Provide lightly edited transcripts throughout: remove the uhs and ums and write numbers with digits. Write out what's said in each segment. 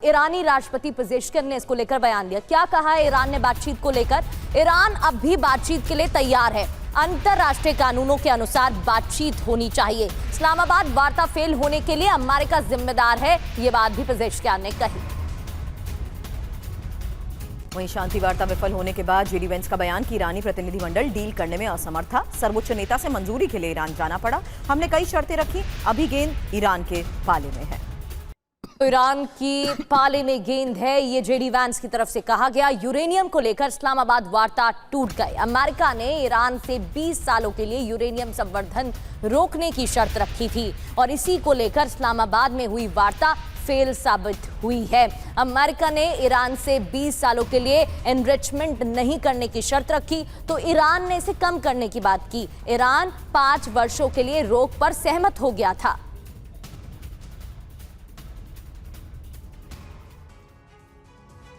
ईरानी राष्ट्रपति पेजेश्किन ने इसको लेकर बयान दिया। क्या कहा है ईरान ने बातचीत को लेकर? ईरान अब भी बातचीत के लिए तैयार है। अंतरराष्ट्रीय कानूनों के अनुसार बातचीत होनी चाहिए। इस्लामाबाद वार्ता फेल होने के लिए अमेरिका जिम्मेदार है, ये बात भी पेजेश्किन ने कही। वहीं शांति वार्ता विफल होने के बाद जेडी वेंस का बयान कि ईरानी प्रतिनिधिमंडल डील करने में असमर्थ था। सर्वोच्च नेता से मंजूरी के लिए ईरान जाना पड़ा। हमने कई शर्तें रखी, अभी गेंद ईरान के पाले में है। तो ईरान की पाले में गेंद है, ये जेडी वैंस की तरफ से कहा गया। यूरेनियम को लेकर इस्लामाबाद वार्ता टूट गए। अमेरिका ने ईरान से 20 सालों के लिए यूरेनियम संवर्धन रोकने की शर्त रखी थी और इसी को लेकर इस्लामाबाद में हुई वार्ता फेल साबित हुई है। अमेरिका ने ईरान से 20 सालों के लिए एनरिचमेंट नहीं करने की शर्त रखी तो ईरान ने इसे कम करने की बात की। ईरान 5 वर्षों के लिए रोक पर सहमत हो गया था।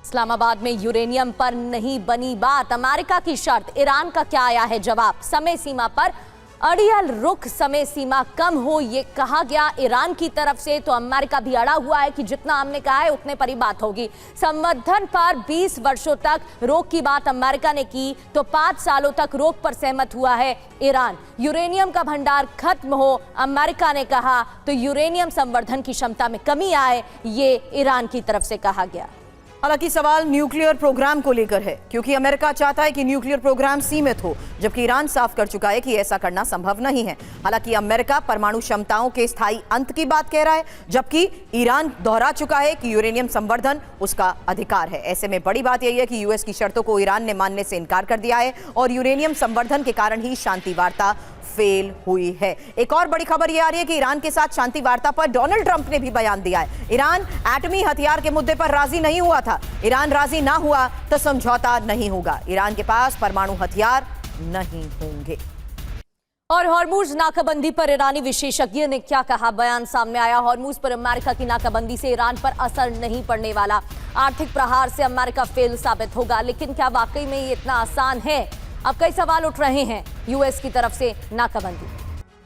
इस्लामाबाद में यूरेनियम पर नहीं बनी बात। अमेरिका की शर्त, ईरान का क्या आया है जवाब? समय सीमा पर अड़ियल रुख, समय सीमा कम हो, ये कहा गया ईरान की तरफ से। तो अमेरिका भी अड़ा हुआ है कि जितना हमने कहा है उतने पर ही बात होगी। संवर्धन पर 20 वर्षों तक रोक की बात अमेरिका ने की तो 5 सालों तक रोक पर सहमत हुआ है ईरान। यूरेनियम का भंडार खत्म हो, अमेरिका ने कहा, तो यूरेनियम संवर्धन की क्षमता में कमी आए, ये ईरान की तरफ से कहा गया। हालांकि सवाल न्यूक्लियर प्रोग्राम को लेकर है, क्योंकि अमेरिका चाहता है कि न्यूक्लियर प्रोग्राम सीमित हो, जबकि ईरान साफ कर चुका है कि ऐसा करना संभव नहीं है। हालांकि अमेरिका परमाणु क्षमताओं के स्थायी अंत की बात कह रहा है, जबकि ईरान दोहरा चुका है कि यूरेनियम संवर्धन उसका अधिकार है। ऐसे में बड़ी बात यही है कि यूएस की शर्तों को ईरान ने मानने से इनकार कर दिया है और यूरेनियम संवर्धन के कारण ही शांति वार्ता फेल हुई है। एक और बड़ी खबर यह आ रही है कि ईरान के साथ शांति वार्ता पर डोनाल्ड ट्रंप ने भी बयान दिया है। ईरान एटमी हथियार के मुद्दे पर राजी नहीं हुआ था। ईरान राजी ना हुआ तो समझौता नहीं होगा। ईरान के पास परमाणु हथियार नहीं होंगे। और हॉर्मुज नाकाबंदी पर ईरानी विशेषज्ञ ने क्या कहा? बयान सामने आया। हॉर्मुज पर अमेरिका की नाकाबंदी से ईरान पर असर नहीं पड़ने वाला। आर्थिक प्रहार से अमेरिका फेल साबित होगा। लेकिन क्या वाकई में ये इतना आसान है? अब कई सवाल उठ रहे हैं यूएस की तरफ से नाकाबंदी।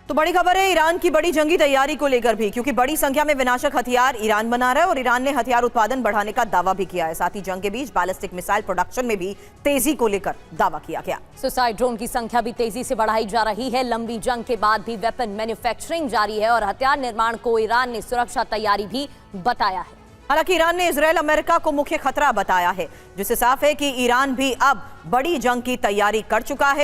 तो बड़ी खबर है ईरान की बड़ी जंगी तैयारी को लेकर भी, क्योंकि बड़ी संख्या में विनाशक हथियार ईरान बना रहा है और ईरान ने हथियार उत्पादन बढ़ाने का दावा भी किया है। साथ ही जंग के बीच बैलिस्टिक मिसाइल प्रोडक्शन में भी तेजी को लेकर दावा किया गया। सुसाइड ड्रोन की संख्या भी तेजी से बढ़ाई जा रही है। लंबी जंग के बाद भी वेपन मैन्युफैक्चरिंग जारी है और हथियार निर्माण को ईरान ने सुरक्षा तैयारी भी बताया है। हालांकि ईरान ने इजरायल अमेरिका को मुख्य खतरा बताया है, जिससे साफ है कि ईरान भी अब बड़ी जंग की तैयारी कर चुका है।